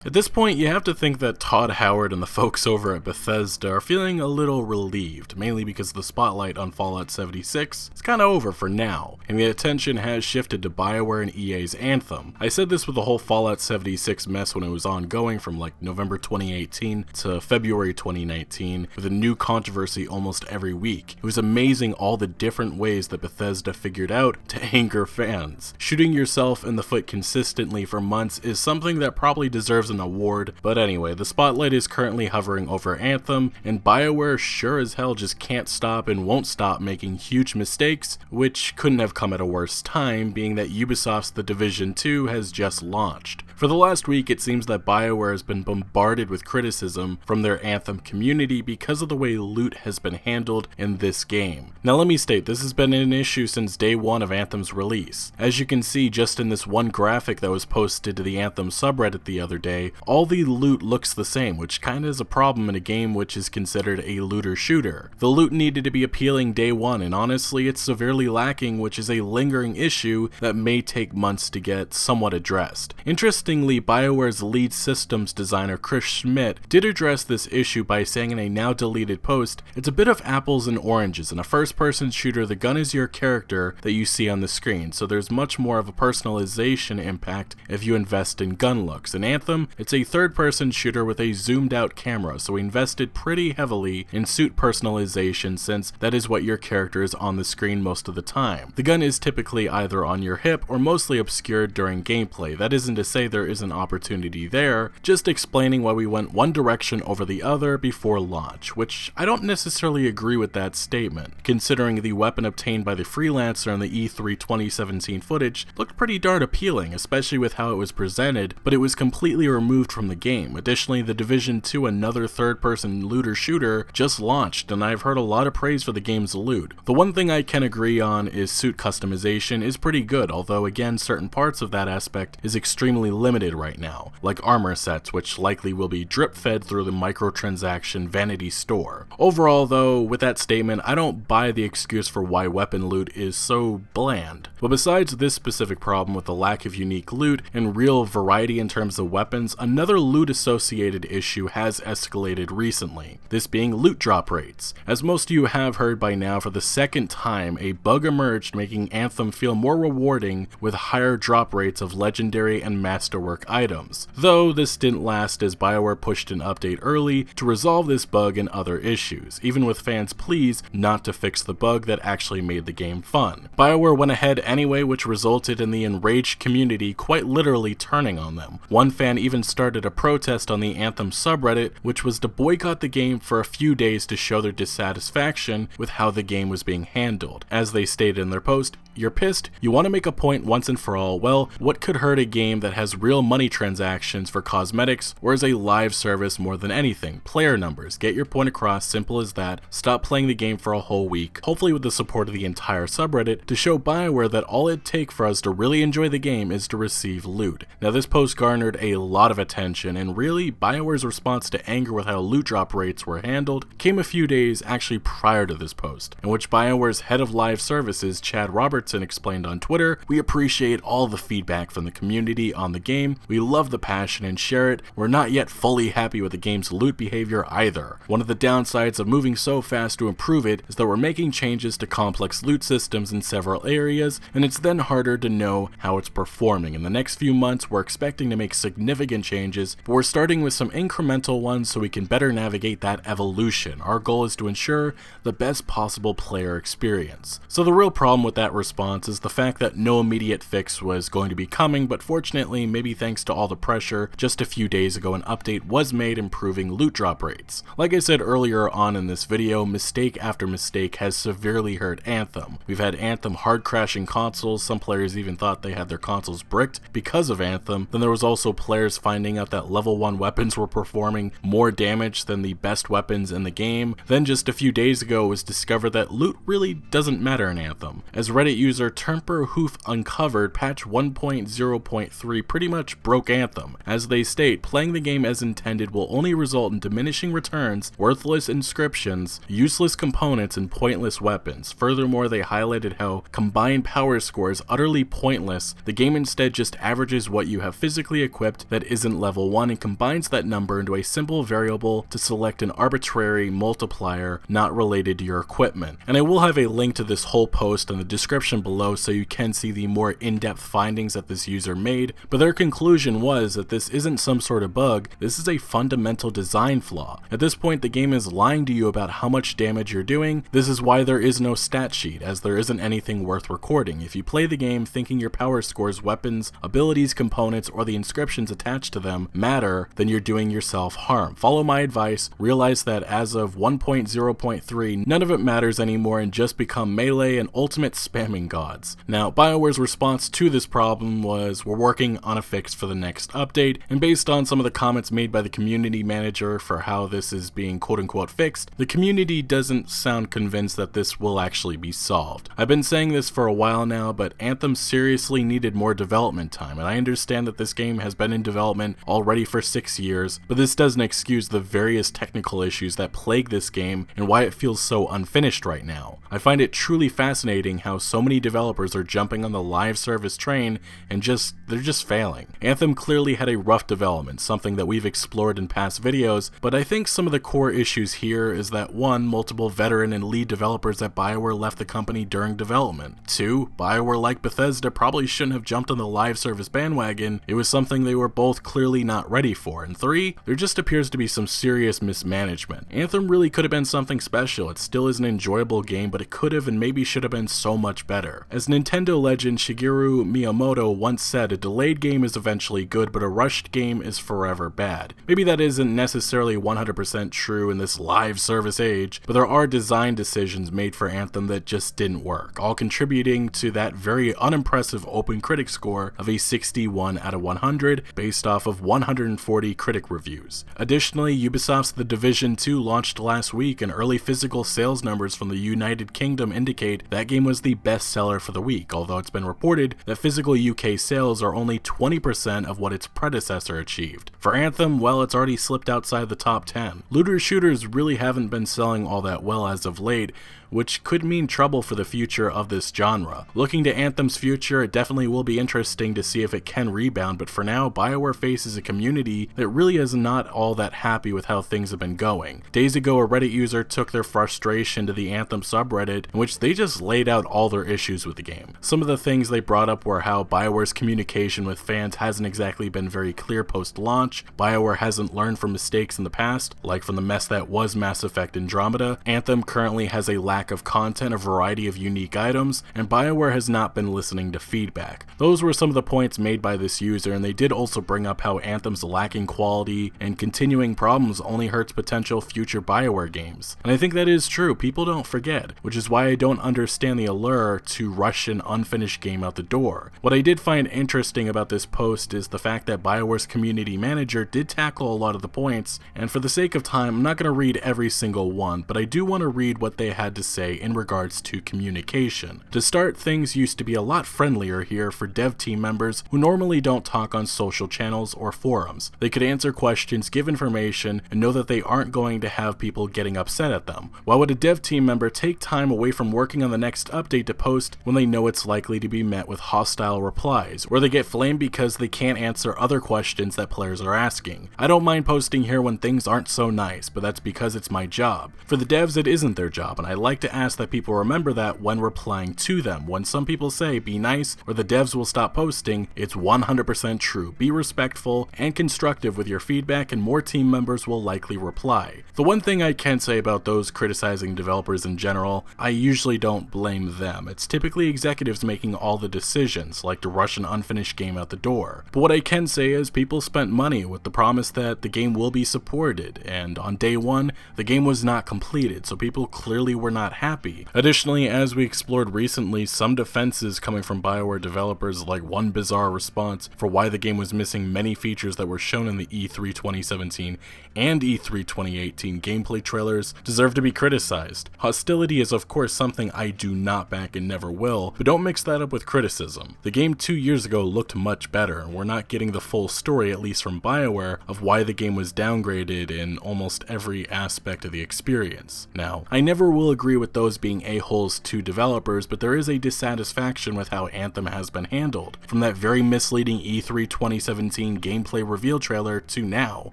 At this point, you have to think that Todd Howard and the folks over at Bethesda are feeling a little relieved, mainly because the spotlight on Fallout 76 is kinda over for now, and the attention has shifted to BioWare and EA's Anthem. I said this with the whole Fallout 76 mess when it was ongoing from like November 2018 to February 2019, with a new controversy almost every week. It was amazing all the different ways that Bethesda figured out to anger fans. Shooting yourself in the foot consistently for months is something that probably deserves an award, but anyway, the spotlight is currently hovering over Anthem, and BioWare sure as hell just can't stop and won't stop making huge mistakes, which couldn't have come at a worse time, being that Ubisoft's The Division 2 has just launched. For the last week, it seems that BioWare has been bombarded with criticism from their Anthem community because of the way loot has been handled in this game. Now let me state, this has been an issue since day one of Anthem's release. As you can see just in this one graphic that was posted to the Anthem subreddit the other day, all the loot looks the same, which kinda is a problem in a game which is considered a looter shooter. The loot needed to be appealing day one, and honestly it's severely lacking, which is a lingering issue that may take months to get somewhat addressed. Interestingly, BioWare's lead systems designer Chris Schmidt did address this issue by saying in a now deleted post, "It's a bit of apples and oranges. In a first-person shooter, the gun is your character that you see on the screen, so there's much more of a personalization impact if you invest in gun looks. In Anthem, it's a third-person shooter with a zoomed-out camera, so we invested pretty heavily in suit personalization since that is what your character is on the screen most of the time. The gun is typically either on your hip or mostly obscured during gameplay. That isn't to say there is an opportunity there, just explaining why we went one direction over the other before launch," which I don't necessarily agree with that statement, considering the weapon obtained by the freelancer in the E3 2017 footage looked pretty darn appealing, especially with how it was presented, but it was completely removed from the game. Additionally, The Division 2, another third-person looter shooter, just launched, and I've heard a lot of praise for the game's loot. The one thing I can agree on is suit customization is pretty good, although again, certain parts of that aspect is extremely limited right now, like armor sets, which likely will be drip-fed through the microtransaction vanity store. Overall though, with that statement, I don't buy the excuse for why weapon loot is so bland. But besides this specific problem with the lack of unique loot and real variety in terms of weapons, another loot-associated issue has escalated recently, this being loot drop rates. As most of you have heard by now, for the second time, a bug emerged making Anthem feel more rewarding with higher drop rates of legendary and masterwork items. Though this didn't last, as BioWare pushed an update early to resolve this bug and other issues, even with fans' pleas not to fix the bug that actually made the game fun. BioWare went ahead anyway, which resulted in the enraged community quite literally turning on them. One fan even started a protest on the Anthem subreddit, which was to boycott the game for a few days to show their dissatisfaction with how the game was being handled. As they stated in their post, "You're pissed? You want to make a point once and for all? Well, what could hurt a game that has real money transactions for cosmetics or is a live service more than anything? Player numbers. Get your point across, simple as that. Stop playing the game for a whole week," hopefully with the support of the entire subreddit, to show BioWare that all it'd take for us to really enjoy the game is to receive loot. Now this post garnered a lot of attention, and really, BioWare's response to anger with how loot drop rates were handled came a few days actually prior to this post, in which BioWare's head of live services, Chad Robertson, explained on Twitter, "We appreciate all the feedback from the community on the game. We love the passion and share it. We're not yet fully happy with the game's loot behavior either. One of the downsides of moving so fast to improve it is that we're making changes to complex loot systems in several areas, and it's then harder to know how it's performing. In the next few months, we're expecting to make significant changes, but we're starting with some incremental ones so we can better navigate that evolution. Our goal is to ensure the best possible player experience." So the real problem with that response is the fact that no immediate fix was going to be coming, but fortunately, maybe thanks to all the pressure, just a few days ago an update was made improving loot drop rates. Like I said earlier on in this video, mistake after mistake has severely hurt Anthem. We've had Anthem hard crashing consoles, some players even thought they had their consoles bricked because of Anthem. Then there was also players finding out that level 1 weapons were performing more damage than the best weapons in the game. Then just a few days ago it was discovered that loot really doesn't matter in Anthem. As Reddit user Temperhoof Uncovered patch 1.0.3 pretty much broke Anthem. As they state, playing the game as intended will only result in diminishing returns, worthless inscriptions, useless components, and pointless weapons. Furthermore, they highlighted how combined power score is utterly pointless. The game instead just averages what you have physically equipped that isn't level 1 and combines that number into a simple variable to select an arbitrary multiplier not related to your equipment. And I will have a link to this whole post in the description below so you can see the more in-depth findings that this user made, but their conclusion was that this isn't some sort of bug, this is a fundamental design flaw. At this point, the game is lying to you about how much damage you're doing. This is why there is no stat sheet, as there isn't anything worth recording. If you play the game thinking your power scores, weapons, abilities, components, or the inscriptions attached to them matter, then you're doing yourself harm. Follow my advice, realize that as of 1.0.3, none of it matters anymore and just become melee and ultimate spamming gods. Now, BioWare's response to this problem was, we're working on a fix for the next update, and based on some of the comments made by the community manager for how this is being quote-unquote fixed, the community doesn't sound convinced that this will actually be solved. I've been saying this for a while now, but Anthem seriously needed more development time, and I understand that this game has been in development already for 6 years, but this doesn't excuse the various technical issues that plague this game and why it feels so unfinished right now. I find it truly fascinating how so many developers are jumping on the live service train and they're just failing. Anthem clearly had a rough development, something that we've explored in past videos, but I think some of the core issues here is that 1, multiple veteran and lead developers at BioWare left the company during development. 2, BioWare, like Bethesda, probably shouldn't have jumped on the live service bandwagon. It was something they were both clearly not ready for. And 3, there just appears to be some serious mismanagement. Anthem really could have been something special. It still is an enjoyable game, but it could have and maybe should have been so much better. As Nintendo legend Shigeru Miyamoto once said, a delayed game is eventually good, but a rushed game is forever bad. Maybe that isn't necessarily 100% true in this live service age, but there are design decisions made for Anthem that just didn't work, all contributing to that very unimpressive open critic score of a 61 out of 100 based off of 140 critic reviews. Additionally, Ubisoft's The Division 2 launched last week, and early physical sales numbers from the United Kingdom indicate that game was the best seller for the week, although it's been reported that physical UK sales are only 20% of what its predecessor achieved. For Anthem, well, it's already slipped outside the top 10. Looter shooters really haven't been selling all that well as of late, which could mean trouble for the future of this genre. Looking to Anthem's future, it definitely will be interesting to see if it can rebound, but for now, BioWare faces a community that really is not all that happy with how things have been going. Days ago, a Reddit user took their frustration to the Anthem subreddit, in which they just laid out all their issues with the game. Some of the things they brought up were how BioWare's communication with fans hasn't exactly been very clear post-launch, BioWare hasn't learned from mistakes in the past, like from the mess that was Mass Effect Andromeda, Anthem currently has a lack of content, a variety of unique items, and BioWare has not been listening to feedback. Those were some of the points made by this user, and they did also bring up how Anthem's lacking quality and continuing problems only hurts potential future BioWare games. And I think that is true, people don't forget, which is why I don't understand the allure to rush an unfinished game out the door. What I did find interesting about this post is the fact that BioWare's community manager did tackle a lot of the points, and for the sake of time, I'm not going to read every single one, but I do want to read what they had to say in regards to communication. To start, things used to be a lot friendlier here for dev team members who normally don't talk on social channels or forums. They could answer questions, give information, and know that they aren't going to have people getting upset at them. Why would a dev team member take time away from working on the next update to post when they know it's likely to be met with hostile replies, or they get flamed because they can't answer other questions that players are asking? I don't mind posting here when things aren't so nice, but that's because it's my job. For the devs, it isn't their job, and I like to ask that people remember that when replying to them. When some people say be nice or the devs will stop posting, it's 100% true. Be respectful and constructive with your feedback and more team members will likely reply. The one thing I can say about those criticizing developers in general, I usually don't blame them. It's typically executives making all the decisions, like to rush an unfinished game out the door. But what I can say is people spent money with the promise that the game will be supported, and on day one, the game was not completed, so people clearly were not not happy. Additionally, as we explored recently, some defenses coming from BioWare developers, like one bizarre response for why the game was missing many features that were shown in the E3 2017 and E3 2018 gameplay trailers, deserve to be criticized. Hostility is of course something I do not back and never will, but don't mix that up with criticism. The game 2 years ago looked much better, and we're not getting the full story, at least from BioWare, of why the game was downgraded in almost every aspect of the experience. Now, I never will agree with those being a-holes to developers, but there is a dissatisfaction with how Anthem has been handled, from that very misleading E3 2017 gameplay reveal trailer to now.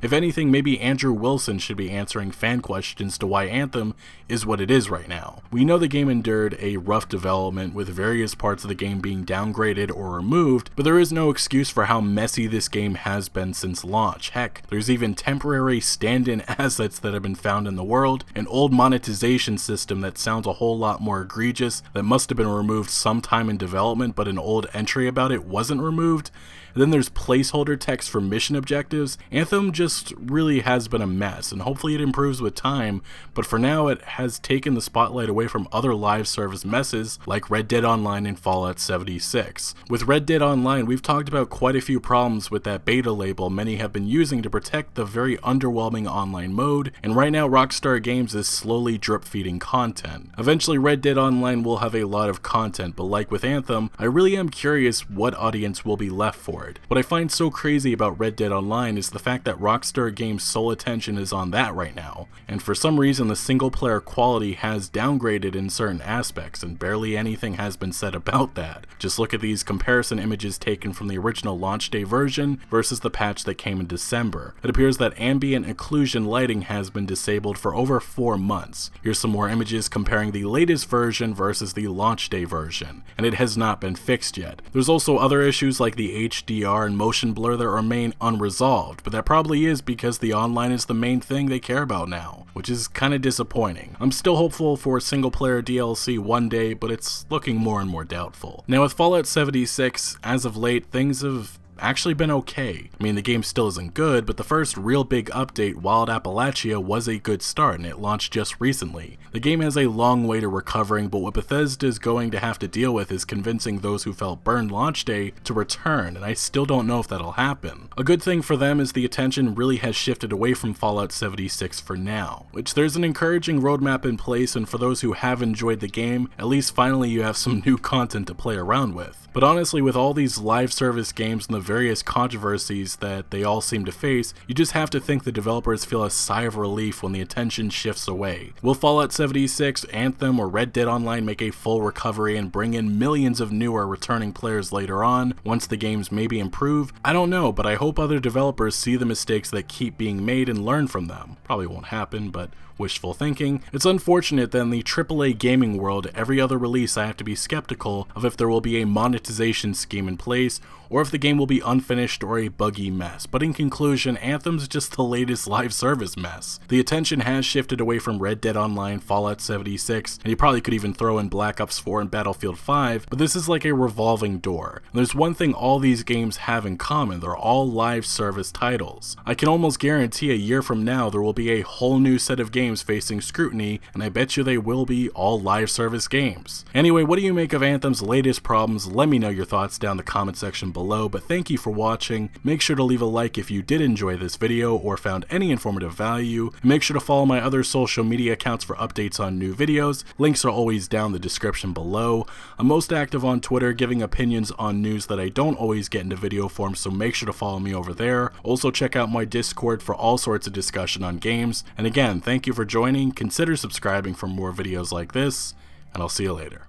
If anything, maybe Andrew Wilson should be answering fan questions to why Anthem is what it is right now. We know the game endured a rough development, with various parts of the game being downgraded or removed, but there is no excuse for how messy this game has been since launch. Heck, there's even temporary stand-in assets that have been found in the world, an old monetization system that sounds a whole lot more egregious that must have been removed sometime in development, but an old entry about it wasn't removed. And then there's placeholder text for mission objectives. Anthem just really has been a mess, and hopefully it improves with time, but for now it has taken the spotlight away from other live service messes like Red Dead Online and Fallout 76. With Red Dead Online, we've talked about quite a few problems with that beta label many have been using to protect the very underwhelming online mode, and right now Rockstar Games is slowly drip feeding content. Eventually Red Dead Online will have a lot of content, but like with Anthem, I really am curious what audience will be left for it. What I find so crazy about Red Dead Online is the fact that Rockstar Games' sole attention is on that right now, and for some reason the single player quality has downgraded in certain aspects, and barely anything has been said about that. Just look at these comparison images taken from the original launch day version versus the patch that came in December. It appears that ambient occlusion lighting has been disabled for over 4 months. Here's some more images comparing the latest version versus the launch day version, and it has not been fixed yet. There's also other issues like the HDR and motion blur that remain unresolved, but that probably is because the online is the main thing they care about now, which is kinda disappointing. I'm still hopeful for single player DLC one day, but it's looking more and more doubtful. Now with Fallout 76, as of late, things have actually been okay. I mean, the game still isn't good, but the first real big update, Wild Appalachia, was a good start, and it launched just recently. The game has a long way to recovering, but what Bethesda is going to have to deal with is convincing those who felt burned launch day to return, and I still don't know if that'll happen. A good thing for them is the attention really has shifted away from Fallout 76 for now, which there's an encouraging roadmap in place, and for those who have enjoyed the game, at least finally you have some new content to play around with. But honestly, with all these live service games and the various controversies that they all seem to face, you just have to think the developers feel a sigh of relief when the attention shifts away. Will Fallout 76, Anthem, or Red Dead Online make a full recovery and bring in millions of new or returning players later on, once the games maybe improve? I don't know, but I hope other developers see the mistakes that keep being made and learn from them. Probably won't happen, but wishful thinking. It's unfortunate that in the AAA gaming world, every other release I have to be skeptical of if there will be a monetization scheme in place, or if the game will be unfinished or a buggy mess. But in conclusion, Anthem's just the latest live service mess. The attention has shifted away from Red Dead Online, Fallout 76, and you probably could even throw in Black Ops 4 and Battlefield 5, but this is like a revolving door. And there's one thing all these games have in common: they're all live service titles. I can almost guarantee a year from now there will be a whole new set of games facing scrutiny, and I bet you they will be all live service games. Anyway, what do you make of Anthem's latest problems? Let me know your thoughts down in the comment section below, but thank you for watching. Make sure to leave a like if you did enjoy this video or found any informative value, and make sure to follow my other social media accounts for updates on new videos. Links are always down in the description below. I'm most active on Twitter, giving opinions on news that I don't always get into video form, so make sure to follow me over there. Also check out my Discord for all sorts of discussion on games, and again, thank you for joining. Consider subscribing for more videos like this, and I'll see you later.